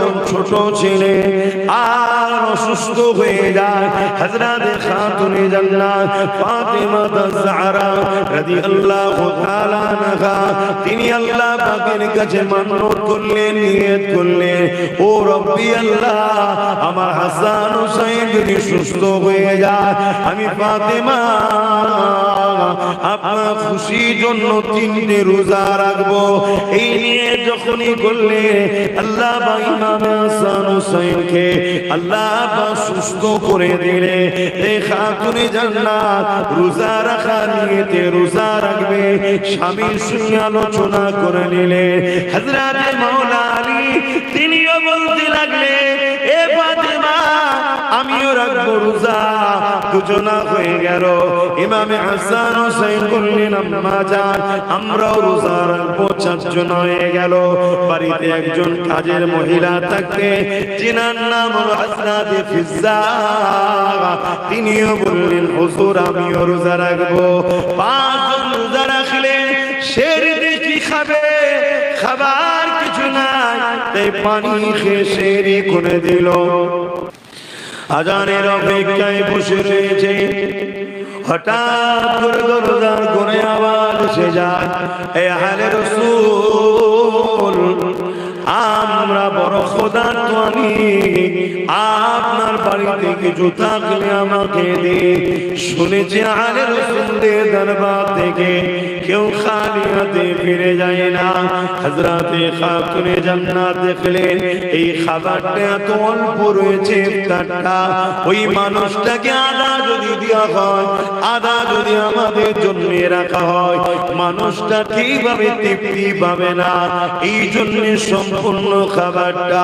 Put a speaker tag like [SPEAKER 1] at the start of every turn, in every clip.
[SPEAKER 1] যখন ছোট ছেলে আর অসুস্থ হয়ে যায়, হযরত খাতুনে জান্নাত ফাতিমা আয-জাহরা রাদিয়াল্লাহু তাআলা আনহা তিনি আল্লাহ পাকের কাছে মান্নত করলেন, নিয়ত করলেন, ও রব্বি আল্লাহ, আমার হাসান হুসাইন যদি সুস্থ হয়ে যায়, আমি ফাতিমা আপনার খুশির জন্য 3টে রোজা রাখবো। এই নিয়ে যখনই করলে আল্লাহ পাক ইমাম হাসান হুসাইনকে আল্লাহ পাক সুস্থ করে দিলে। এই খাতুনে জান্নাত রোজা রাখার নিয়তে রোজা রাখবে, স্বামীর সঙ্গে আলোচনা করে নিলে। হযরত মাওলা আলী তিনিও বলতে লাগলে, এ ফাতেমা আমিও রাখবো রোজা। দুজনা হয়ে গেল। ইমামে হাসান হুসাইন বললেন, আম্মা জান আমরাও রোজা রাখবো। 4 জন হয়ে গেল। বাড়িতে একজন কাজের মহিলা থাকে, যিনার নাম হলো হযরত ফিজ্জা। তিনিও বললেন, হুজুর আমিও রোজা রাখবো। 5 জন রোজা রাখলে সেহরি কি খাবে? খাবার কিছু নাই, তাই পানি খেয়ে সেহরি করে দিল। আজানের অপেক্ষায় বসে রয়েছে। হঠাৎ করে দরজার কোণে আওয়াজ এসে যায়, এ আহলে রাসূল, আমরা বড় ক্ষুধার্ত, আমি আপনার বাড়িতে কিছু থাকলে আমাকে দিন। শুনেছি আহলে রাসূলের দরবার থেকে কেউ খালি হাতে ফিরে যায় না। হযরত খাতুনে জান্নাত দেখলেন এই খাবারটা এত অল্প রয়েছে, ইফতারটা, ওই মানুষটাকে আদা যদি দেওয়া হয়, আদা যদি আমাদের জন্য রাখা হয়, মানুষটা ঠিকভাবে তৃপ্তি পাবে না। এই জন্য সম্পূর্ণ খাবারটা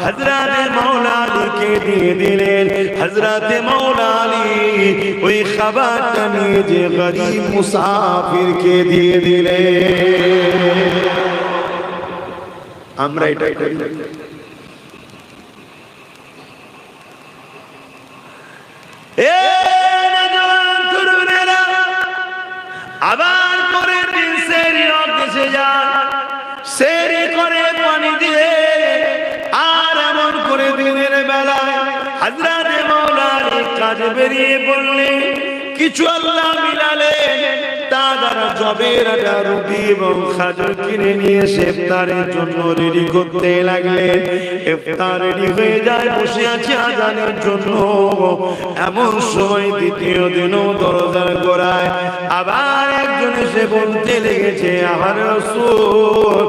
[SPEAKER 1] হযরত মাওলা আলীকে দিয়ে দিলেন। হযরত মাওলা আলী ওই খাবারটা নিয়ে যে গরীব মুসাফিরকে দিয়ে দিলেন। আমরা এটা করি। আবার করে দিন সেরি অফিসে যায়, সেরি করে পানি দিয়ে, আর এমন করে দিনের বেলায় হযরত মাওলা আলী কাজে বেরিয়ে পড়লেন। কিছু আল্লাহ মিলালে তা দ্বারা জবের আটা, রুটি এবং খাজর কিনে নিয়ে এসে ইফতারের জন্য রেডি করতে লাগলেন। ইফতার রেডি হয়ে যায়, বসে আছে আজানের জন্য। এমন সময় দ্বিতীয় দিনও দরজার গোড়ায় আবার একজন এসে বলতে লেগেছে, আমার রাসূল,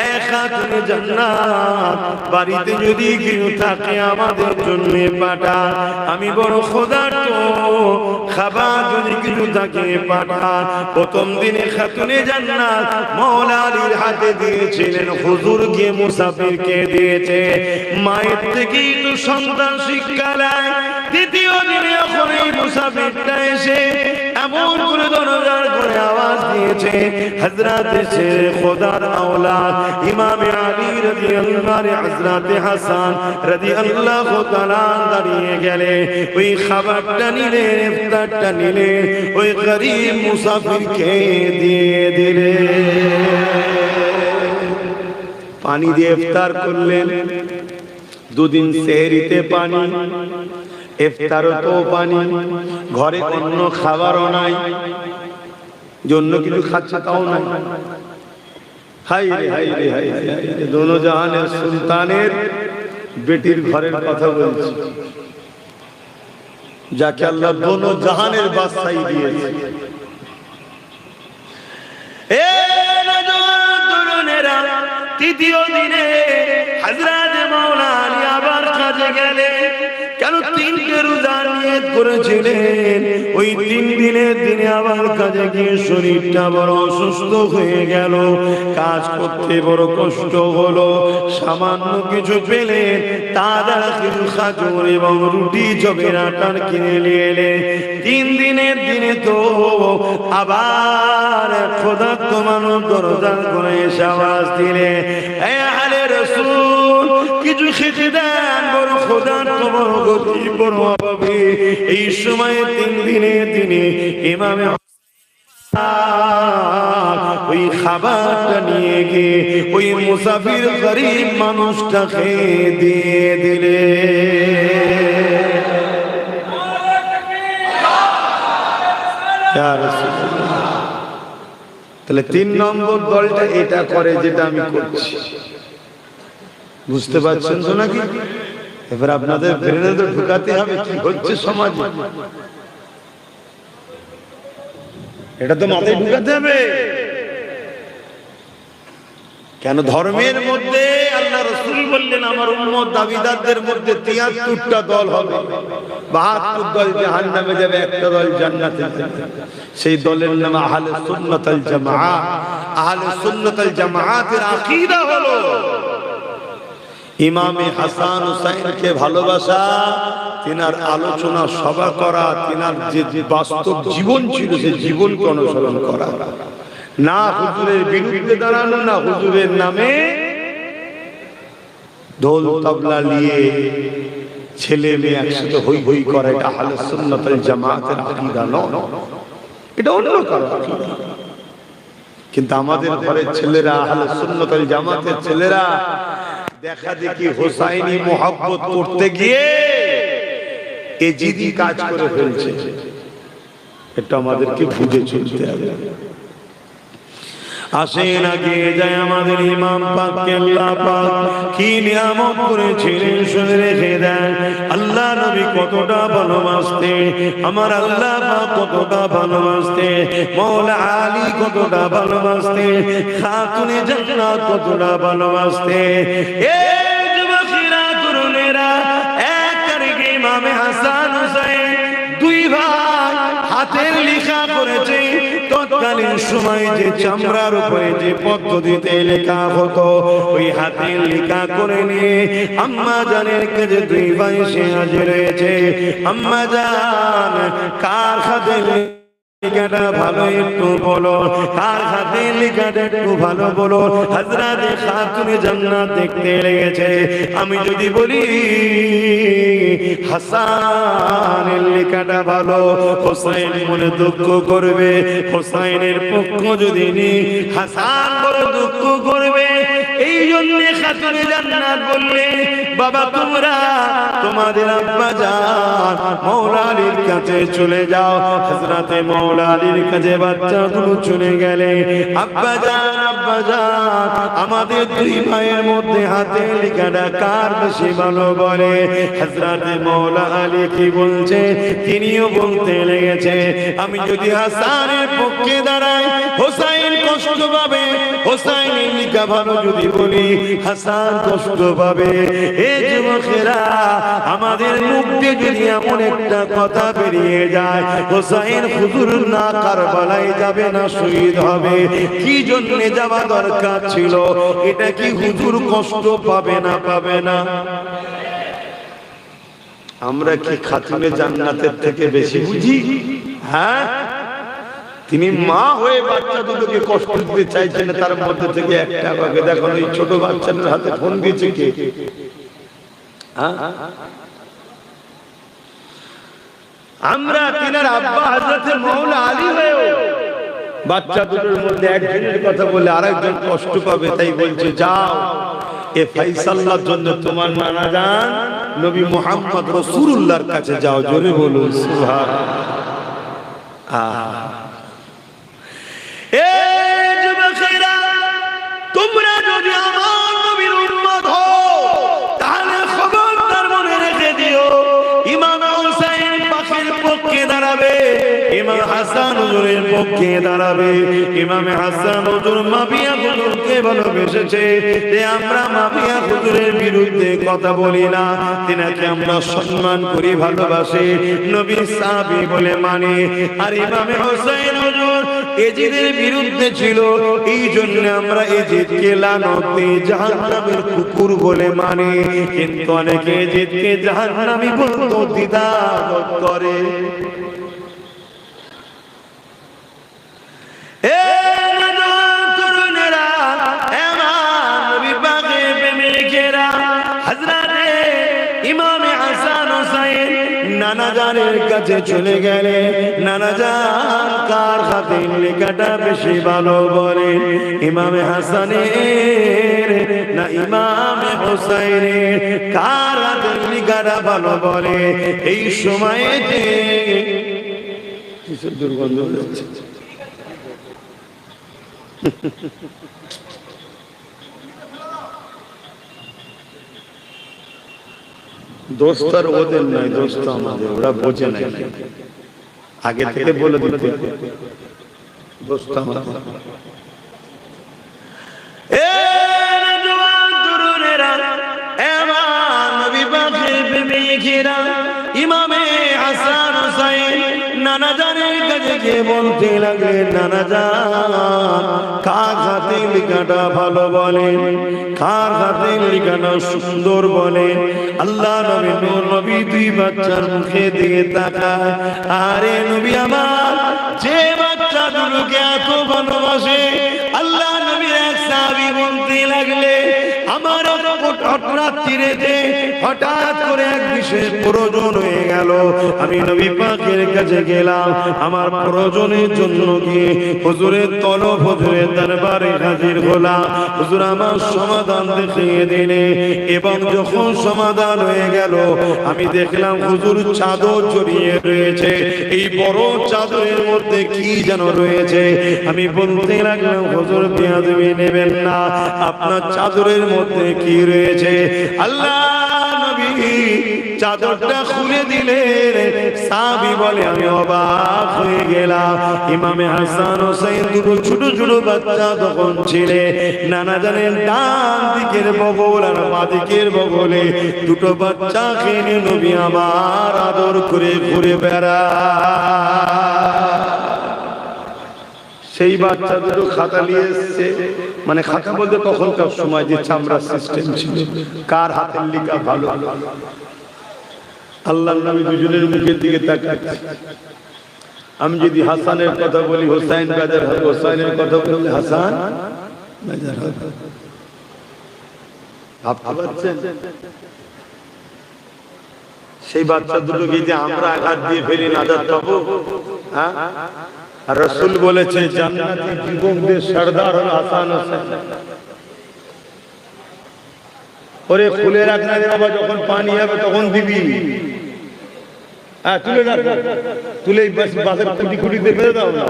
[SPEAKER 1] এ খাতুনে জান্নাত, বাড়িতে যদি কেউ থাকে আমাদের জন্য পাঠান, আমি বড় ক্ষুধার্ত, খাবার যদি কিছু থাকে পাঠান। প্রথম দিনে খাতুনে জান্নাত মাওলা আলীর হাতে দিয়েছিলেন, হুজুরকে মুসাফিরকে দিয়েছে। মায়ের থেকে তো সন্তান শিক্ষা নেয়। দ্বিতীয় দিনে যখন এই মুসাফিরটা এসে এমন করে দরজার করে আওয়াজ দিয়েছে, হযরত খোদার আওলাদ ইমামে আলী রাদিয়াল্লাহু আনহু, হযরত হাসান রাদিয়াল্লাহু তাআলা দাঁড়িয়ে গেলে ওই খাবারটা নিলে, ইফতারটা নিলে, ওই গরীব মুসাফিরকে দিয়ে দিলে। পানি দিয়ে ইফতার করলেন। 2 দিন সেহরিতে পানি, ইফতারও তো পানি, ঘরে অন্য খাবারও নাই, জন্য কিছু খাচ্ছে তাও নাই। হাই রে হাই রে হাই রে, দোনো জাহানের সুলতানের বেটির ঘরের কথা বলছি, যাকে আল্লাহ দোনো জাহানের বাদশাহী দিয়েছে। এ নওজোয়ান তরুণেরা, তৃতীয় দিনে হযরত মাওলা আলী আবার কাজে গেলে। কেন 3টে রোজা নিয়ত করেছিলেন, ওই 3 দিনের দিনে আবার কাজে গিয়ে শরীরটা বড় অসুস্থ হয়ে গেল। কাজ করতে বড় কষ্ট হলো। সামান্য কিছু পেলেন, তা দ্বারা কিছু খাজুর এবং রুটি জবের আটার কিনে নিয়ে এলেন। 3 দিনের দিনে তো আবার ক্ষুধার্ত মানুষ দরজার করে এসে আওয়াজ দিলে, এ আহলে রাসূল, কিছু খেতে দেন, বড় ক্ষুধার্ত, বড় গতি, বড় অভাবী। এই সময়ে 3 দিনে ইমামে ওই খাবারটা নিয়ে গিয়ে ওই মুসাফির গরিব মানুষটাকে দিয়ে দিলে। তাহলে 3 নম্বর দলটা এটা করে যেটা আমি করছি, বুঝতে পারছেন তো নাকি? এবার আপনাদের ব্রেনে তো ঢুকাতে হবে কি হচ্ছে সমাজে, এটা তো মাথায় ঢুকাতে হবে। কেন ধর্মের মধ্যে আল্লাহ রাসূল বললেন আমার উম্মত দাবিদারদের মধ্যে 73টা দল হবে, 72 দল জাহান্নামে যাবে, একটা দল জান্নাতে যাবে। সেই দলের নাম আহলে সুন্নাত ওয়াল জামাআহ। আহলে সুন্নাত ওয়াল জামাআতের আকীদা হলো ইমামে হাসান হুসাইনকে ভালোবাসা, তিনার আলোচনা সভা করা, তিনার যে বাস্তব জীবন ছিল সেই জীবনকে অনুসরণ করা, না হুজুরের বিরুদ্ধে দাঁড়ানো, না হুজুরের নামে ঢোল তবলা নিয়ে ছেলে মেয়ে একসাথে হই হই করে। এটা আহলে সুন্নাত ওয়াল জামাআতের আকীদা নয়, এটা অন্য কারো আকীদা। কিন্তু আমাদের ঘরের ছেলেরা, আহলে সুন্নাত ওয়াল জামাতের ছেলেরা দেখা দেখি হোসাইনি মোহাব্বত করতে গিয়ে এই জিদি কাজ করে ফেলছে। এটা আমাদেরকে বুঝে চলতে হবে। আসেন আগে যায় আমাদের ইমাম পাককে আল্লাহ পাক কি নিয়ামত করেছিলেন শুনে রেখে দেন। আল্লাহ নবী কতটা ভালোবাসতেন, আমার আল্লাহ পাক কতটা ভালোবাসতেন, মাওলা আলী কতটা ভালোবাসতেন, খাতুনে জান্নাত কতটা ভালোবাসতেন। এই যুবকেরা তরুণেরা, এক তারিখে ইমামে হাসান হুসাইন দুই ভাই হাতের লেখা করেছে। তৎকালীন সময় যে চামড়ার উপরে যে পদ্ধতিতে লেখা হতো, ওই হাতের লেখা করে নিয়ে আম্মা জানের কাছে দুই ভাই সে হাজির হয়েছে। আম্মা জান, কার হাতের লেখাটা ভালো একটু বলো, কার হাতের লেখাটা একটু ভালো বলো। হযরতে খাতুনে জান্নাত দেখতে লেগেছে। আমি যদি বলি হাসানের লেখাটা ভালো, হোসাইন মনে দুঃখ করবে। হোসাইনের পক্ষ যদি নি, হাসান বড় দুঃখ করবে। এই জন্য খাতুনে জান্নাত বললে বাবা তোমরা তোমাদের আব্বা জান মাওলা আলীর কাছে চলে যাও। হযরতে মাওলা আলীর কাছে বাচ্চাগুলো চলে গেলে, আব্বা জান আমাদের দুই ভাইয়ের মধ্যে হাতে লেখাটা কার বেশি ভালো বলে। হযরতে মাওলা আলী কি বলছে, তিনিও বলতে লেগেছে আমি যদি হাসানের পক্ষে দাঁড়াই হোসাইন কষ্ট পাবে, হোসাইনের লেখা ভালো যদি বলি হাসান কষ্ট পাবে। এ যুবকেরা, আমাদের মুখ দিয়ে যদি এমন একটা কথা বেরিয়ে যায় হোসাইন হুজুর না কারবালায় যাবে না শহীদ হবে, কি জন্য যাওয়া দরকার ছিল? এটা কি হুজুর কষ্ট পাবে না পাবে না? আমরা কি খাতুনে জান্নাতের থেকে বেশি বুঝি? হ্যাঁ, তিনি মা হয়ে বাচ্চা দুটোকে কষ্ট দিতে চাইছেন, তার মধ্যে থেকে একটা ভাবে দেখুন ওই ছোট বাচ্চাদের হাতে ফোন দিয়েছে কে? আমরা তিনার আব্বা হযরতে মাওলা আলী হয়েও বাচ্চা দুটোর মধ্যে একজনের কথা বলে আরেকজন কষ্ট পাবে, তাই বলছে যাও এ ফাইসাল্লার জন্য তোমার নানা জান নবী মুহাম্মদ রাসূলুল্লাহর কাছে যাও। জোরে বলুন সুবহানাল্লাহ। এ যুবকেরা, তোমরা যদি আমার নবীর উম্মত হও তাহলে খবরদার মনে রেখে দিও ইমাম হুসাইন পাকের পক্ষে দাঁড়াবে, ইমাম হাসান হুজুরের পক্ষে দাঁড়াবে। ইমাম হাসান হুজুর মাবিয়া হুজুরকে ভালোবেসেছে, যে আমরা মাবিয়া হুজুরের বিরুদ্ধে কথা বলি না, তিনাকে আমরা সম্মান করি, ভালোবাসি, নবী সাহাবী বলে মানি। আর ইমাম হুসাইন হুজুর এজিদের বিরুদ্ধে ছিল, এই জন্য আমরা এজিদকে লানত দিই, জাহান্নামের কুকুর বলে মানি। কিন্তু অনেকে এজিদকে জাহান্নামী বলতে দ্বিধাবোধ করে। নানা জানের কাছে চলে গেলে নানা জান কার হাতে লেখাটা বেশি ভালো বলেন, ইমামে হাসানের না ইমামে হোসাইনের, কার হাতে লেখাটা ভালো বলে? এই সময়তে দুর্গন্ধ হচ্ছে। দোস্তার ওদের নয়, দোস্ত আমাদের, ওরা বোঝে না, আগে থেকে বলে দিতে দোস্ত আমাদের। ইমামে হাসান হুসাইন নানা জানের কাছে গিয়ে বলতে লাগলেন, নানা জান কার হাতে লেখাটা ভালো বলেন, কার হাতে লেখাটা সুন্দর বলেন? আল্লাহ নবী নূর নবী দুই বাচ্চার মুখে দিয়ে তাকায়, আরে নবী আমার, যে বাচ্চা দুটোকে এত ভালোবাসে, আল্লাহ নবীর এক সাহাবী বলতে লাগলে, আমার রাত্রিতে হঠাৎ করে এক বিশেষ প্রয়োজন হয়ে গেল, আমি নবী পাকের কাছে গেলাম, আমার প্রয়োজনের জন্য গিয়ে হুজুরের তলব, হুজুরের দরবারে হাজির হলাম, হুজুর আমার সমাধান দেখিয়ে দিলে, এবং যখন সমাধান হয়ে গেল আমি দেখলাম হুজুর চাদর জড়িয়ে রয়েছে, এই বড় চাদরের মধ্যে কি যেন রয়েছে। আমি বলতে লাগলাম, হুজুর বেয়াদবি নেবেন না, আপনার চাদরের মধ্যে কি রয়েছে? আল্লাহ নবী চাদরটা খুলে দিলেন, সাহাবী বলে আমি অবাক হয়ে গেলাম। ইমামে হাসান হোসেন দুটো ছোট ছোট বাচ্চা তখন ছিলে, নানা জানের ডান দিকের বগল আর বাঁ দিকের বগলে দুটো বাচ্চাকে নিয়ে নবী আমার আদর করে ঘুরে বেড়া। সেই বাচ্চা দুটো খাতা নিয়ে এসছে, মানে খাতা বলতে তখনকার সময় যে চামড়ার সিস্টেম ছিল, কার হাতের লেখা ভালো। আল্লাহর নবী দুজনের মুখের দিকে তাকায়, আমি যদি হাসানের কথা বলি হোসাইন বেজার হবে, হোসাইনের কথা বললে হাসান বেজার হবে। ভাবতে পারছেন? সেই বাচ্চা দুটোকে যে আমরা আঘাত দিয়ে ফেলি নাজাত পাবো? হ্যাঁ, আর রাসূল বলেছে জান্নাতি যুবকদের সরদার হলো হাসান হোসেন। ওরে খুলে রাখ না রে বাবা, যখন পানি হবে তখন দিবি। তুলে রাখ, তুলে বাসের খুঁটি খুঁটিতে ফেলে দাও না।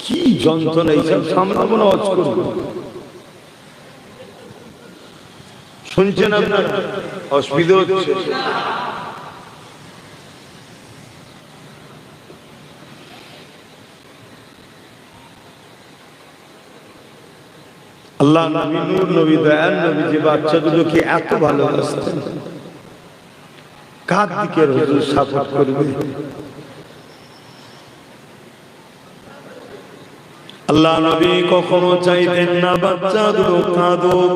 [SPEAKER 1] কি যন্ত্রণা, এইসব সামলাবো না, অজ করবো। শুনছেন আপনার? অসুবিধা হচ্ছে। আল্লাহ নবী নূর নবী দয়াল নবী যে বাচ্চাগুলোকে এত ভালোবাসতেন, কার দিকে হুজুর সাপোর্ট করবে? আল্লাহ নবী কখনো চাইতেন না বাচ্চাগুলো কাঁদুক,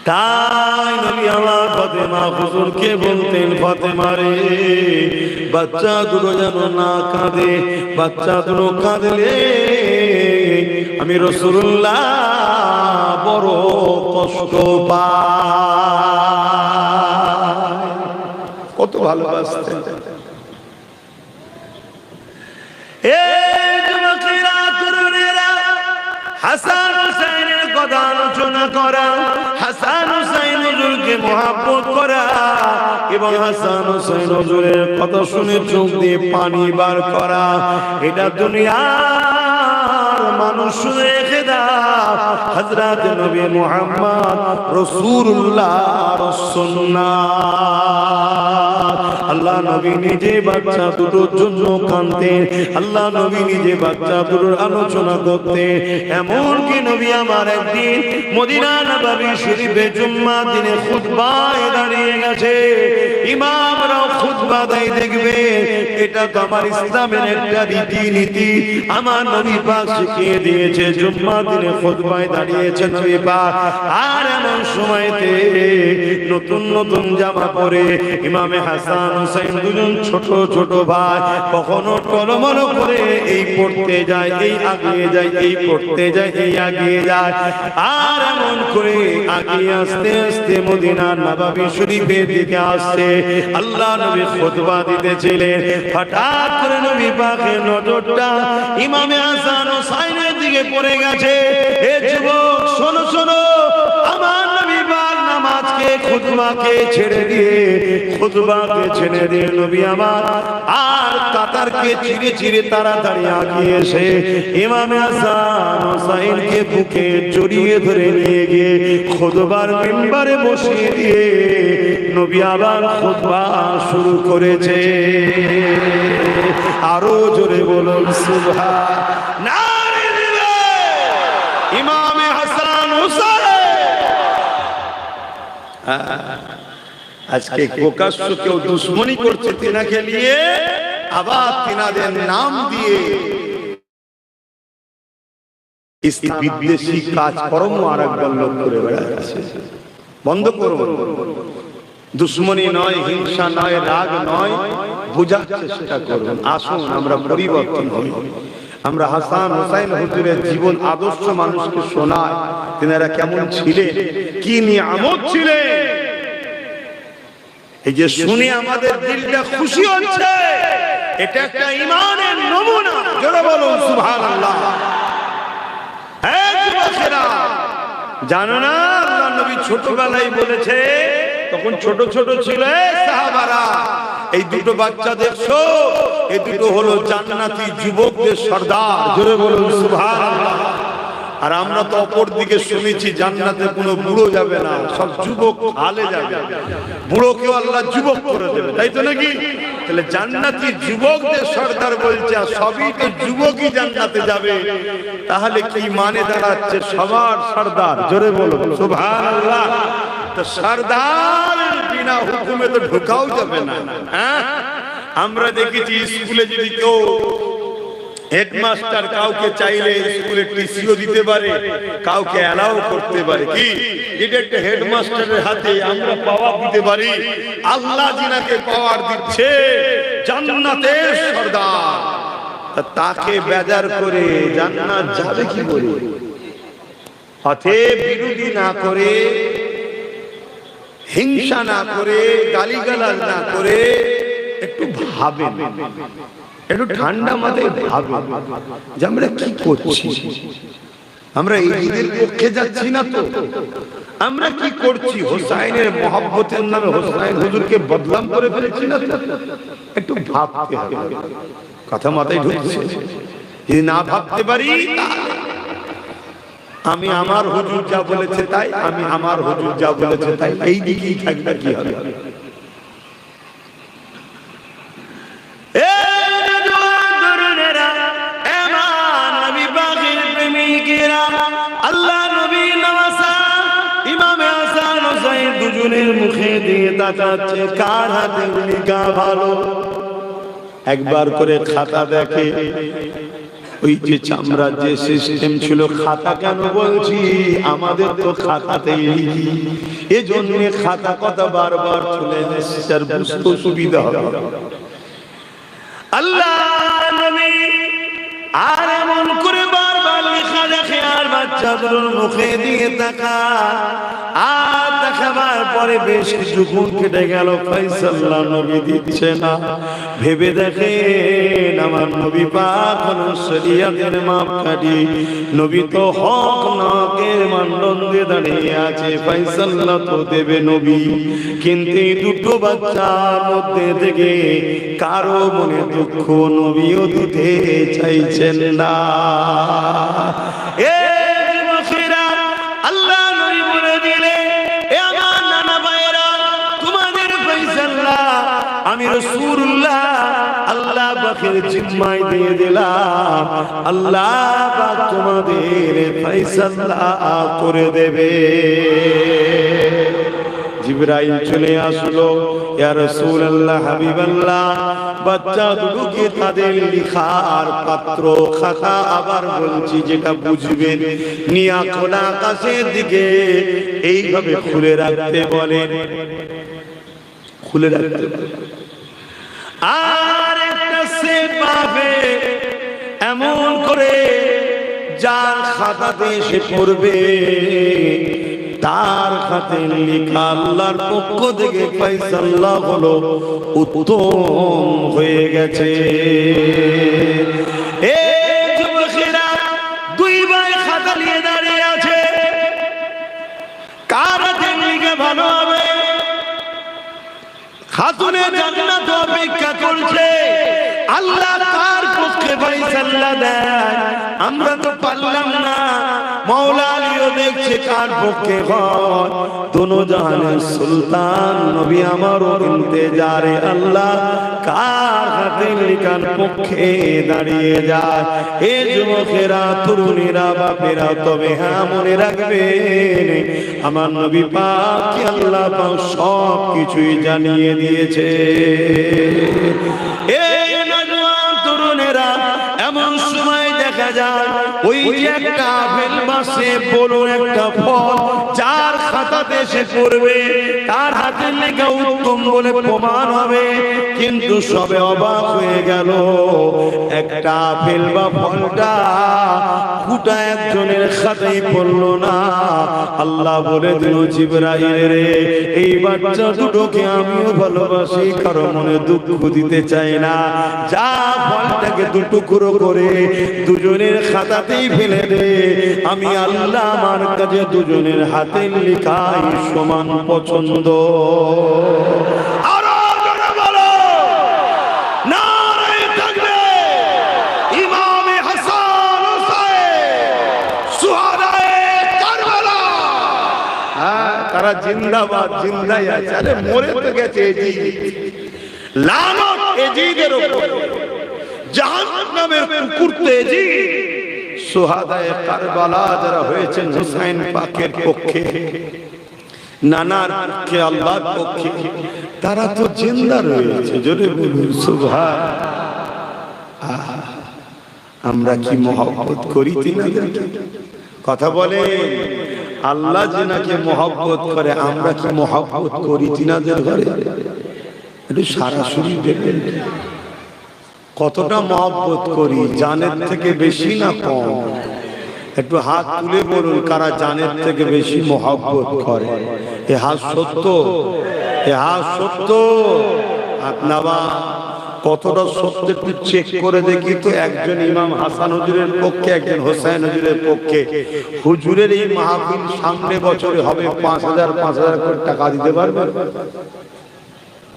[SPEAKER 1] তাই নবী আমার ফাতেমা হুজুরকে বলতেন, ফাতেমা রে বাচ্চাগুলো যেন না কাঁদে, বাচ্চাগুলো কাঁদলে আমি রাসূলুল্লাহ বড় কষ্ট পাই। কত ভালোবাসতেন। হাসান হুসাইনের কথা আলোচনা করা, হাসান হুসাইন হুজুরকে মহব্বত করা, এবং হাসান হুসাইন হুজুরের কথা শুনে চোখ দিয়ে পানি বার করা, এটা দুনিয়ার মানুষ রেখে দাও। হযরত নবী মুহাম্মদ রাসূলুল্লাহর সুন্নাত। আল্লাহ নবী নিজে বাচ্চা দুটোর জন্য কাঁদতেন, আল্লাহ নবী নিজে বাচ্চা দুটোর আলোচনা করতেন। এমনকি নবী আমার একদিন মদিনা নববী শরীফে জুম্মা দিনে খুতবায় দাঁড়িয়ে গেছে, ইমামরাও খুতবা দেয়, দেখবে এটা তো আমার ইসলামের একটা রীতিনীতি, আমার নবী পাক শিখিয়ে দিয়েছে। জুম্মা দিনে খুতবায় দাঁড়িয়েছে নবী পাক, আর এমন সময়তে নতুন নতুন জামা পরে ইমামে হাসান হুসাইন দুজন ছোট ছোট ভাই কখনো টলমল করে এই পড়তে যায়, এই আগিয়ে যায়, এই পড়তে যায়, এই আগিয়ে যায়। আর এমন করে আগিয়ে আস্তে আস্তে মদিনার নববী শরীফের দিকে আসছে। আল্লাহ নবী খুতবা দিতেছিলেন, হঠাৎ করে নবী পাকের নজরটা ইমামে হাসান হুসাইনের দিকে পড়ে গেছে। এ যুবক শোনো শোনো, আমার নবী পাক নামাজকে খুতবাকে ছেড়ে দিয়ে নবী আমার আর কাতারকে চিরে চিরে তাড়াতাড়ি আগিয়ে এসে ইমামে হাসান হুসাইনকে বুকে জড়িয়ে ধরে নিয়ে গিয়ে খুতবার মিম্বারে বসিয়ে দিয়ে নবী আবার খুতবা শুরু করেছে। আরো জোরে বলুন সুবহানাল্লাহ। ইমামে হাসান হুসাইন আজকে প্রকাশ্য কেউ দুশ্মনী করছে তিনাকে নিয়ে, আবার তিনাদের নাম দিয়ে বিদ্বেষী কাজকর্ম আর একবার লোক করে বেড়াচ্ছে। বন্ধ করুন। দুশ্মনী নয়, হিংসা নয়, রাগ নয়, বোঝার চেষ্টা করুন। আসুন আমরা পরিবর্তন হই। আমরা হাসান হুসাইন হুজুরের জীবন আদর্শ মানুষকে শোনাই, তিনারা কেমন ছিলেন, কি নিয়ামত ছিলেন। এই যে শুনে আমাদের দিলটা খুশি হচ্ছে, এটা একটা ঈমানের নমুনা। জোরে বলুন সুবহানাল্লাহ। জানো না আল্লাহর নবী ছোটবেলায় বলেছে, তখন ছোট ছোট ছিল সাহাবারা, এই দুটো বাচ্চা দেখছো, এই দুটো হলো জান্নাতি যুবকদের সর্দার। জোরে বলুন সুবহানাল্লাহ। আর আমরা তো অপর দিকে শুনেছি জান্নাতে কোনো বুড়ো যাবে না, সব যুবক আলে যাবে। বুড়োকেও আল্লাহ যুবক করে দেবে, তাই তো নাকি? তাহলে জান্নাতি যুবকদের সর্দার বলছে, আর সবই তো যুবকই জান্নাতে যাবে, তাহলে কি মানে দাঁড়াচ্ছে? সবার সর্দার। জোরে বলুন সুবহানাল্লাহ। তো সর্দার বিনা হুকুমে তো ঢোকাও যাবে না। হ্যাঁ, আমরা দেখেছি স্কুলে যদি কেউ হেডমাস্টার কাউকে চাইলে স্কুলে টিসিও দিতে পারে, কাউকে অ্যালাউ করতে পারে। কি এটা একটা হেডমাস্টারের হাতে আমরা পাওয়ার দিতে পারি। আল্লাহ জিনাকে পাওয়ার দিচ্ছে, জান্নাতের সর্দার, তাকে বেজার করে জান্নাত যাবে কি করে? অতএব বিরোধী না করে, হিংসা না করে, গালিগালাজ না করে একটু ভাবেন, একটু ঠান্ডা মাথায় ভাবেন যে আমরা কি করছি। আমরা এই ঈদের পক্ষে যাচ্ছি না তো, আমরা কি করছি? হোসাইনের মহব্বতের নামে হোসাইন হুজুরকে বদনাম করে ফেলেছি না তো? একটু ভাবতে হবে। কথা মাথায় ঢুকছে? যদি না ভাবতে পারি, আমি আমার হুজুর যা বলেছে তাই, আমি আমার হুজুর যা বলেছে তাই, এই দিকেই থাকবে, কি হবে? আল্লাহ নবী নওয়াজা ইমামে হাসান হুসাইন দুজনের মুখে দিয়ে তাকাচ্ছে, কার হাতে লিখা ভালো। একবার করে খাতা দেখে, ওই যে চামড়ার যে সিস্টেম ছিল, খাতা কেন বলছি, আমাদের তো খাতাতেই লিখি, এজন্য খাতা কথা বারবার চলে যাচ্ছে, আর বুঝতে সুবিধা হবে। আল্লাহ নবী আর এমন করে বারবার লেখা দেখে, আর বাচ্চাদের মুখে দিয়ে তাকায়, আর দেখাবার পরে বেশ কিছুক্ষণ কেটে গেল, ফয়সালা নবী দিচ্ছে না। ভেবে দেখেন আমার নবী পাক হলো শরিয়তের মাপকাঠি, নবী তো হক নাকের মানদণ্ডে দাঁড়িয়ে আছে, ফয়সালা তো দেবে নবী। কিন্তু এই দুটো বাচ্চার মধ্যে থেকে কারো মনে দুঃখ নবীও দিতে চাইছেন না। আল্লাহ নবী বলে দিলে, এ আমার নানা ভাইরা, তোমাদের ফয়সালা আমি রাসূলুল্লাহ আল্লাহ পাকের জিম্মায় দিয়ে দিলাম, আল্লাহ পাক তোমাদের ফয়সালা করে দেবে। জিবরাইল চলে আসলো, ইয়া রাসূলুল্লাহ হাবিবাল্লাহ, বাচ্চা দুটোকে তাদের লিখার পাত্র খাতা, আবার বলছি যেটা বুঝবেন, নিয়া খোলা আকাশের দিকে এইভাবে খুলে রাখতে বলেন, খুলে রাখতে বলেন। আর একটা সেট পাবে এমন করে যার খাতাতে এসে পড়বে, তার খাতে লেখা আল্লাহর পক্ষ থেকে ফয়সালা হলো, উত্তম হয়ে গেছে। এই যুবকেরা দুই ভাই খাতা নিয়ে দাঁড়িয়ে আছে, কার হাতে লিখে ভালো হবে? খাতুনে জান্নাত অপেক্ষা করছে, আল্লাহ তার পক্ষে ফয়সালা দেয়। আমরা তো পারলাম না, মাওলা আলীও দেখছে কার পক্ষে হয়। দোনো জাহানের সুলতান নবী আমারও ইন্তজারে আল্লাহ কার হাতে লিখার পক্ষে দাঁড়িয়ে যায়। এ যুবকেরা, তরুণীরা, বাপেরা, তবে হ্যাঁ মনে রাখবেন, আমার নবী পাক আল্লাহ পাক সব কিছুই জানিয়ে দিয়েছে। এই নওজোয়ান তরুণেরা, এমন সময় দেখা যায় ওই যে একটা আপেল মাসে বড় একটা ফল, যার খাতাতে এসে পড়বে তার হাতে লেখা উত্তম বলে প্রমাণ হবে। কিন্তু সবে অবাক হয়ে গেল, একটা আপেল বা ফলটা ফুটা একজনের খাতায় পড়লো না। আল্লাহ বলে দিল, জিবরাইল রে, এই বাচ্চা দুটোকে আমিও ভালোবাসি, কারো মনে দুঃখ দিতে চাই না, যা ফলটাকে দুটুকরো করে দুজনের খাতাতেই ফেলে দে। আমি আল্লাহ আমার কাছে দুজনের হাতে লেখাই সমান পছন্দ। আরো জোরে বলো, নারে তাকবীর। ইমামে হাসান হুসাইন সুহাদায়ে কারবালা, হ্যাঁ তারা জিন্দাবাদ, জিন্দাই আছে। আরে মরে তো গেছে এজিদ, লানত এজিদের উপর, জাহান্নামের কুকুরতে এজিদ। সুহাদায়ে কারবালা যারা হয়েছেন হুসাইন পাকের পক্ষে, নানার পক্ষে, আল্লাহর পক্ষে, তারা তো জিন্দা রয়েছে। জোরে বলুন সুবহান। আমরা কি মহব্বত করি তিনাদেরকে? কথা বলে, আল্লাহ যিনাকে মহব্বত করে, আমরা কি মহব্বত করি তিনাদের ঘরে? একটু সরাসরি দেখবেন কতটা মহব্বত করি, জানের থেকে বেশি না কম? একটু হাত তুলে বলুন কারা জানের থেকে বেশি মহব্বত করে। এ হাত সত্য, এ হাত সত্য। আপনারা কতটা সত্য একটু চেক করে দেখি তো। একজন ইমাম হাসান হুজুরের পক্ষে, একজন হোসেন হুজুরের পক্ষে। হুজুরের এই মাহফিল সামনে বছরে হবে 5,000 করে টাকা দিতে পারবে?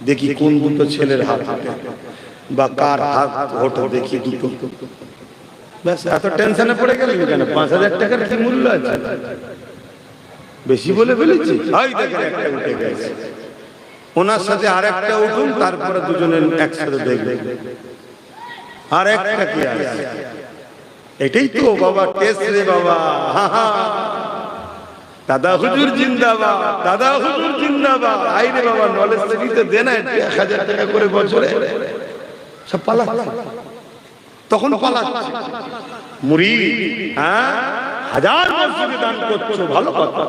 [SPEAKER 1] দেখি কোন দুটো ছেলের হাত হাতে বা কার হাত ওঠে, দেখি দুটো। ব্যাস, এত টেনশনে পড়ে গেলেন কেন? 5,000 টাকার কি মূল্য আছে? বেশি বলে ফেলেছি। দেখেন একটা উঠে গেছে, ওনার সাথে আর একটা উঠুন, তারপরে দুজনের একসাথে দেখবেন আর একটা কি আছে। এটাই তো বাবা টেস্ট রে বাবা। দাদা হুজুর জিন্দাবাদ, দাদা হুজুর জিন্দাবাদ। আইরে বাবা, নলেজ দিতে দেন 1,000 টাকা করে বছরে, সব পালাচ্ছে। তখন পালাচ্ছে মুরিদ। হ্যাঁ, 1000 মসজিদে দান করছো, ভালো কথা।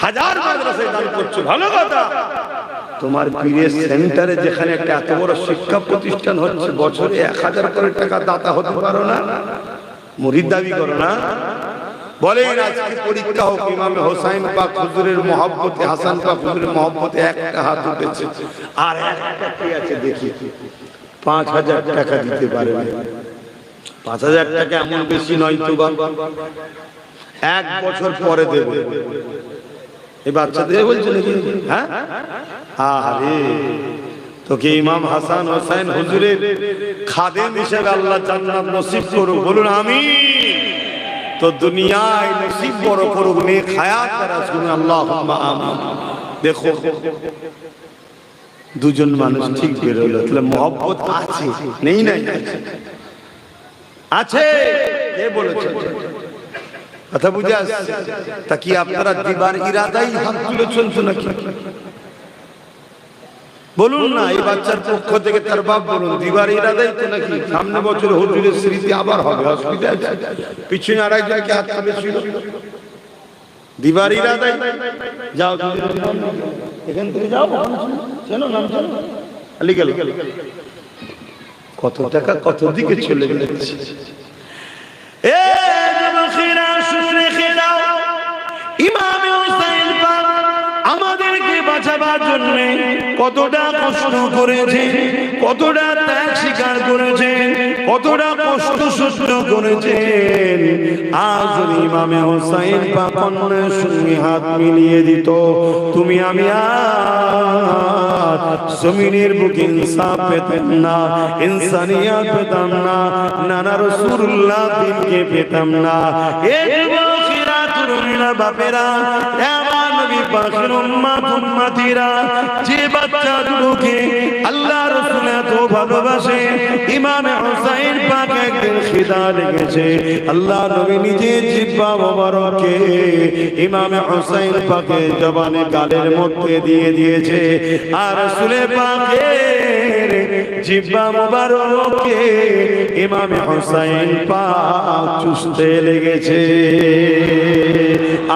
[SPEAKER 1] 1000 মাদ্রাসায় দান করছো, ভালো কথা। তোমার পীরের সেন্টারে যেখানে একটা এত বড় শিক্ষা প্রতিষ্ঠান হচ্ছে, বছরে 1000 করে টাকা দাতা হতে পারো না? মুরিদ দাবি করো না? বলেন আজকে পরীক্ষা হোক, ইমামে হোসাইন পাক হুজুরের মহব্বতে, হাসান পাক হুজুরের মহব্বতে একটা হাত উঠেছে, আর একটা কি আছে দেখি। 5,000 টাকা দিতে পারবে? 5,000 টাকা এমন বেশি নয় তো বাবা, 1 বছর পরে দেবে। এই বাচ্চা দেবে বলছে নাকি? হ্যাঁ, আরে তোকে ইমাম হাসান হোসেন হুজুরের খাদেম হিসেবে আল্লাহ জান্নাত নসিব করুক, বলুন আমিন। তো দুনিয়ায় নসিব বড় করুক, নেক হায়াত তারা শুনে আল্লাহুম্মা আমিন। দেখো দুজন মানুষ ঠিক বেরোলো, তাহলে মহব্বত আছে, নেই নাই? আছে। কে বলেছে? কথা বুঝে আসছে? তা কি আপনারা দিবার ইরাদাই হাত তুলে চলছো নাকি? বলুন না, এই বাচ্চার পক্ষ থেকে তার বাপ বলুন, দিবার ইরাদাই তো নাকি সামনে বছর হুজুরের স্মৃতি আবার হবে, অসুবিধা আছে? পিছনে আর একজনকে হাত তুলেছিল, দিবার ইরাদাই। যাও এখান থেকে যাও, চেনো নাম চেনো, আলি গেল। কত টাকা কত দিকে চলে গেছে। এ যুবকেরা শুনে খেলাও, ইমাম হুসাইন পাক আমাদেরকে বাঁচাবার জন্য কতটা কষ্ট করেছেন, কতটা ত্যাগ স্বীকার করেছেন, কতটা কষ্ট সহ্য করেছেন। আজ ইমাম হুসাইন পাক অন্যের সঙ্গে হাত মিলিয়ে দিত, তুমি আমি আর জমিনের বুকে ইনসাফ পেতাম না, ইনসানিয়ত পেতাম না, নানা রাসূলুল্লাহ দিনকে পেতাম না। এ যুবকেরা, তরুণীরা, বাপেরা, আমার নবী পাকের উম্মত উম্মতিরা, যে বাচ্চা দুটোকে আল্লাহ রাসূল এত ভালোবাসে, ইমাম হুসাইন পাক একদিন খিদা লেগেছে, আল্লাহ নবী নিজে জিহ্বা মোবারককে ইমাম হুসাইন পাকের জবানে গালের মধ্যে দিয়ে দিয়েছে, আর রাসূল পাকের জিহ্বা মোবারককে ইমাম হুসাইন পাক চুষতে লেগেছে।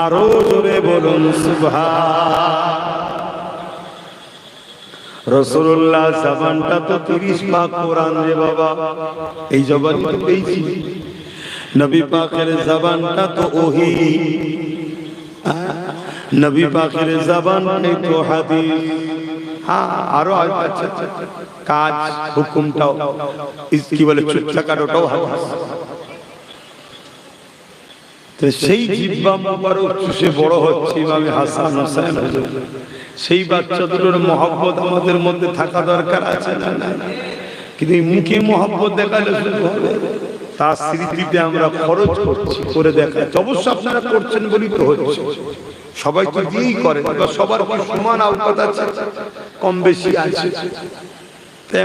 [SPEAKER 1] আরো জোরে বলুন সুবহান। রাসূলুল্লাহ জবানটা তো 30 পাক কোরআন রে বাবা, এই জবান তো পেয়েছি। নবী পাকের জবানটা তো ওহী, নবী পাকের জবানটাই তো হাদিস। হ্যাঁ, আরো আচ্ছা কাজ হুকুমটাও কি বলে চুটকাটাও হাদিস। তো সেই জিহ্বা মুবারক চুষে বড় হচ্ছে ইমাম হাসান হোসেন হুজুর, সেই বাচ্চা দুটোর মহব্বত আমাদের মধ্যে থাকা দরকার আছে না? কিন্তু মুখে মহব্বত দেখালে শুধু হবে, তার স্মৃতিতে আমরা খরচ করছি, করে দেখাচ্ছি। অবশ্য আপনারা করছেন বলি তো হচ্ছে, সবাই তো দিয়েই করে, সবার কি সমান আওকাত আছে? কম বেশি আছে।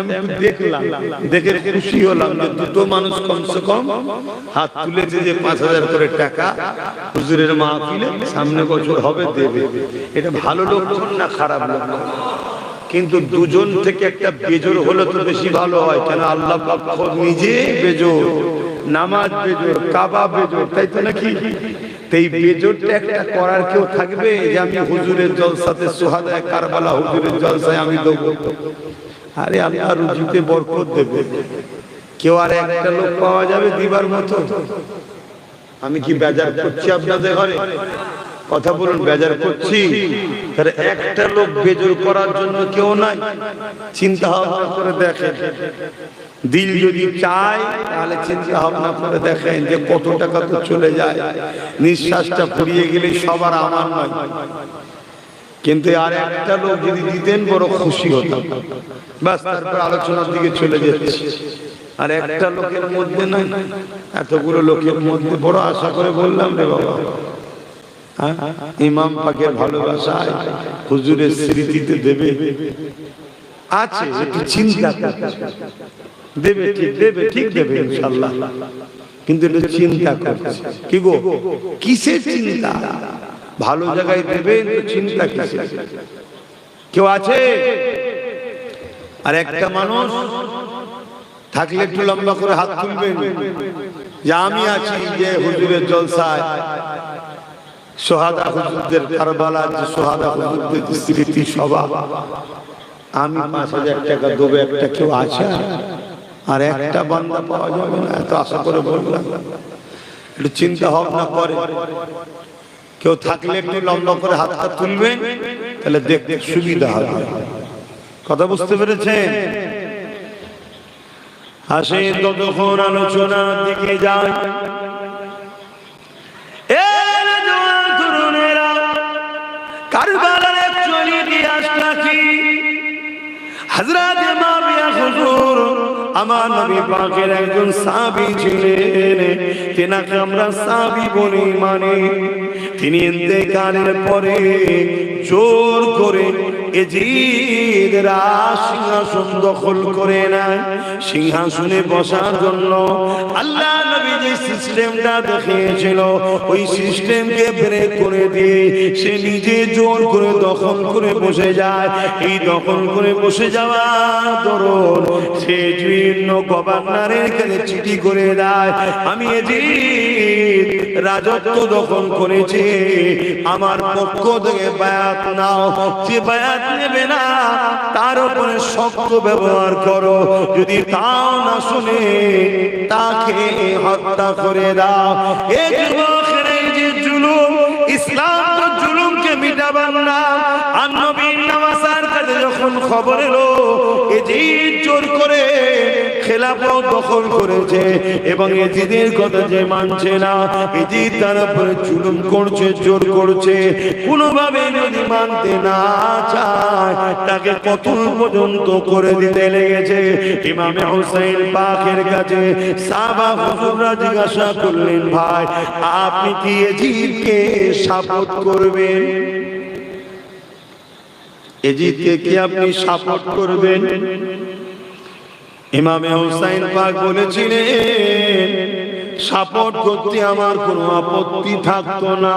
[SPEAKER 1] আমি দেখলাম, দেখে খুশি হলাম যে দুটো মানুষ কমসে কম হাত তুলেছে যে 5000 করে টাকা হুজুরের মাহফিলে সামনে বছর হবে দেবে। এটা ভালো লক্ষণ না খারাপ লক্ষণ? কিন্তু দুজন থেকে একটা বেজোর হলে তো বেশি ভালো হয়। কেন? আল্লাহ পাক নিজে বেজোর, নামাজ বেজোর, কাবা বেজোর, তাই তো নাকি? এই বেজোরটা একটা করার কেউ থাকবে যে আমি হুজুরের জলসাতে সুহাদায়ে কারবালা হুজুরের জলসায় আমি দেব? আরে আল্লাহ রুজিতে বরকত দেবে। কেউ আর একটা লোক পাওয়া যাবে দিবার মতো? আমি কি বেজার করছি আপনাদের ঘরে? কথা বলুন, বেজার করছি? তাহলে একটা লোক বেজোর করার জন্য কেউ নাই। চিন্তা ভাবনা করে দেখেন, দিল যদি চায় তাহলে চিন্তা ভাবনা করে দেখেন যে কত টাকা তো চলে যায়। নিঃশ্বাসটা ফুরিয়ে গেলে সবার আমার নয়, কিন্তু আর একটা লোক যদি দিতেন বড় খুশি হতাম। বাস, তারপর আলোচনার দিকে চলে যাচ্ছে। আর একটা লোকের মধ্যে নাই, এতগুলো লোকের মধ্যে বড় আশা করে বললাম রে বাবা, ইমাম পাকের ভালোবাসায় হুজুরের স্মৃতিতে দেবে আছে, একটু চিন্তা দেবে, ঠিক দেবে, ঠিক দেবে ইনশাআল্লাহ। কিন্তু একটু চিন্তা করছে কি গো, কিসের চিন্তা? ভালো জায়গায় দেবেন তো চিন্তা কিসের? কেউ আছে? আর একটা মানুষ থাকলে একটু লম্বা করে হাত তুলবেন যে আমি আছি, যে হুজুরের জলসায় সোহাদা হুজুরদের কারবালা, যে সোহাদা হুজুরদের স্মৃতি সভা, আমি 5000 টাকা দেবো। একটা কেউ আছে? আর একটা বান্দা পাওয়া যাবে না? এত আশা করে বললাম, একটু চিন্তা ভাবনা করে। কেউ থাকলে একটু লম্বা করে হাতটা তুলবেন, তাহলে দেখতে সুবিধা হবে। কথা বুঝতে পেরেছেন? আসেন ততক্ষণ আলোচনার দিকে যাই। কারবালার একচুয়ালি ইতিহাসটা কি? হযরত মাবিয়া হুজুর আমার নবী পাকের একজন সাহাবী ছিলেন, তেনাকে আমরা সাহাবী বলি। মানে তিনি ইন্তেকালের পরে জোর করে এজিদরা সিংহাসন দখল করে নেয়। সিংহাসনে বসার জন্য আল্লাহ নবী যে সিস্টেমটা দেখিয়েছিল ওই সিস্টেমকে ব্রেক করে দিয়ে সে নিজে জোর করে দখল করে বসে যায়। এই দখল করে বসে যাওয়ার দরুন সে বিভিন্ন গভর্নরের কাছে চিঠি করে দেয়, আমি এজিদ রাজত্ব দখল করেছি, আমার পক্ষ থেকে বায়াত নাও। যে বায়াত নেবে না তার উপরে শক্ত ব্যবহার করো, যদি তাও না শুনে তাকে হত্যা করে দাও। এই যুবকের এই যে জুলুম, ইসলাম তো জুলুমকে মিটাবার না। আর নবীর নামাজার কাছে যখন খবর এলো এজিদ জোর করে খেলাফত দখল করেছে এবং এজিদের কথা যে মানছে না, এজিদ তার উপরে জুলুম করছে, জোর করছে, কোনোভাবে যদি মানতে না চায় তাকে কতল পর্যন্ত করে দিতে লেগেছে। ইমামে হুসাইন পাকের কাছে সাহাবা হুজুররা জিজ্ঞাসা করলেন, ভাই আপনি কি এজিদকে সাপোর্ট করবেন? এজিদকে কি আপনি সাপোর্ট করবেন? ইমামে হুসাইন পাক বলেছিলেন, সাপোর্ট করতে আমার কোনো আপত্তি থাকতো না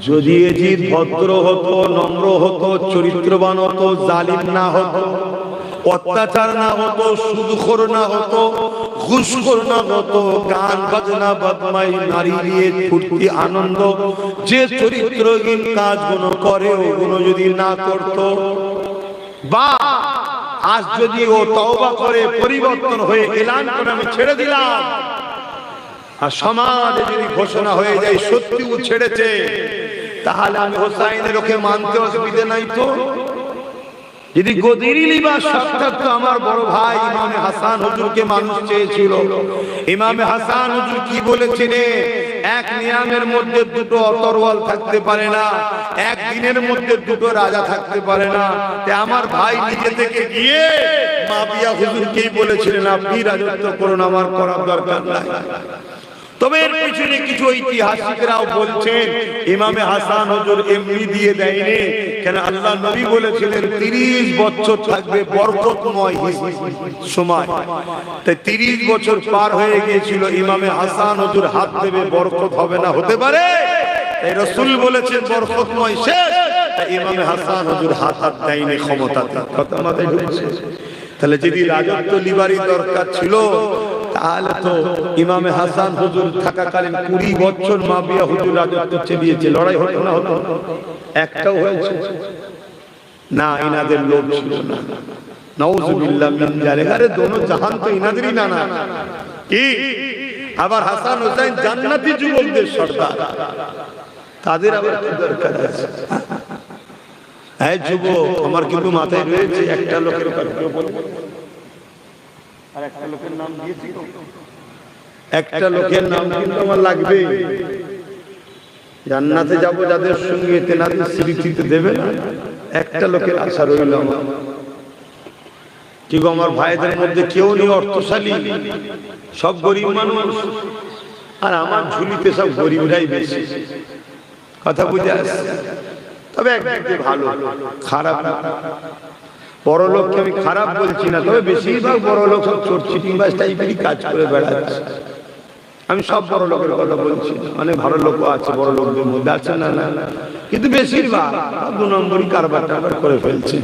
[SPEAKER 1] যদি এজিদ ভদ্র হতো, নম্র হতো, চরিত্রবান হতো, জালিম না হতো, অত্যাচার না হতো, সুদখোর না হতো, ঘুষখোর না হতো, গান বাজনা বদমাই, নারী নিয়ে ফুর্তি আনন্দ, যে চরিত্রহীন কাজগুলো করে ওগুলো যদি না করতো, বা আজ যদি ও তওবা করে পরিবর্তন হয়ে এলান করে আমি ছেড়ে দিলাম, আর সমাজে যদি ঘোষণা হয়ে যায় সত্যি ও ছেড়েছে, তাহলে আমি হোসাইনের ওকে মানতে অসুবিধা নাই। তো যদি গদিরি লিবাস থাকতো, আমার বড় ভাই ইমামে হাসান হুজুরকে মানুষ চেয়েছিল। ইমামে হাসান হুজুর কি বলেছিলেন, এক নিয়ামের মধ্যে দুটো তরোয়াল থাকতে পারে না, এক দিনের মধ্যে দুটো রাজা থাকতে পারে না। তাই আমার ভাই নিজে থেকে গিয়ে মাবিয়া হুজুরকেই বলেছিলেন, আপনি রাজত্ব করুন, আমার করার দরকার নাই। তবে এর পিছনে কিছু ঐতিহাসিকরাও বলছেন ইমামে হাসান হুজুর এমনি দিয়ে দেয়নি, কেন আল্লাহ নবী বলেছিলেন 30 বছর থাকবে বরকতময় সময়। তাই 30 বছর পার হয়ে গিয়েছিল, ইমামে হাসান হুজুর হাত দেবে, বরকত হবে না, হতে পারে? তাই রাসূল বলেছেন বরকতময় শেষ, তাই ইমামে হাসান হুজুর হাত দেয়নি, ক্ষমতা কথা মাথায় ঢুকছে। তাহলে যদি রাজত্ব লিবারি দরকার ছিল, তাহলে তো ইমামে হাসান হুজুর থাকাকালীন 20 বছর মাবিয়া হুজুর রাজত্ব চালিয়েছে, লড়াই হতো না? হতো? একটাও হয়েছে না? ইনাদের লোক ছিল না, নাউজুবিল্লাহ মিন জালিক। আরে দোনো জাহান তো ইনাদেরই না। না কি আবার হাসান হুসাইন জান্নাতি যুবকদের সর্দার, তাদের আবার কি দরকার আছে? এই যুবক, আমার কিন্তু মাথায় রয়েছে একটা লোকের কথা বলবো, আর একটা লোকের নাম দিয়েছি, একটা লোকের নাম কিন্তু আমার লাগবে। জান্নাতে যাব যাদের সঙ্গে, তেনাদের স্মৃতিতে দেবে না, একটা লোকের আশা রইল আমার। কি গো, আমার ভাইদের মধ্যে কেউ নেই অর্থশালী, সব গরিব মানুষ, আর আমার ঝুলিতে সব গরিবরাই বেশি। কথা বুঝে আসছে? তবে একদিকে ভালো, খারাপ না। বড় লোককে আমি খারাপ বলছি না, তবে বেশিরভাগ বড় লোক সব চোর চিটিংবাজ টাইপেরই কাজ করে বেড়াচ্ছে। আমি সব বড় লোকের কথা বলছি, অনেক ভালো লোক আছে বড় লোকদের মধ্যে, আছে না? না, কিন্তু বেশিরভাগ 2 নম্বরই কারবার টারবার করে ফেলছে।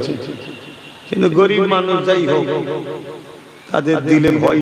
[SPEAKER 1] কিন্তু গরিব মানুষ যাই হোক, তাদের দিলে ভয়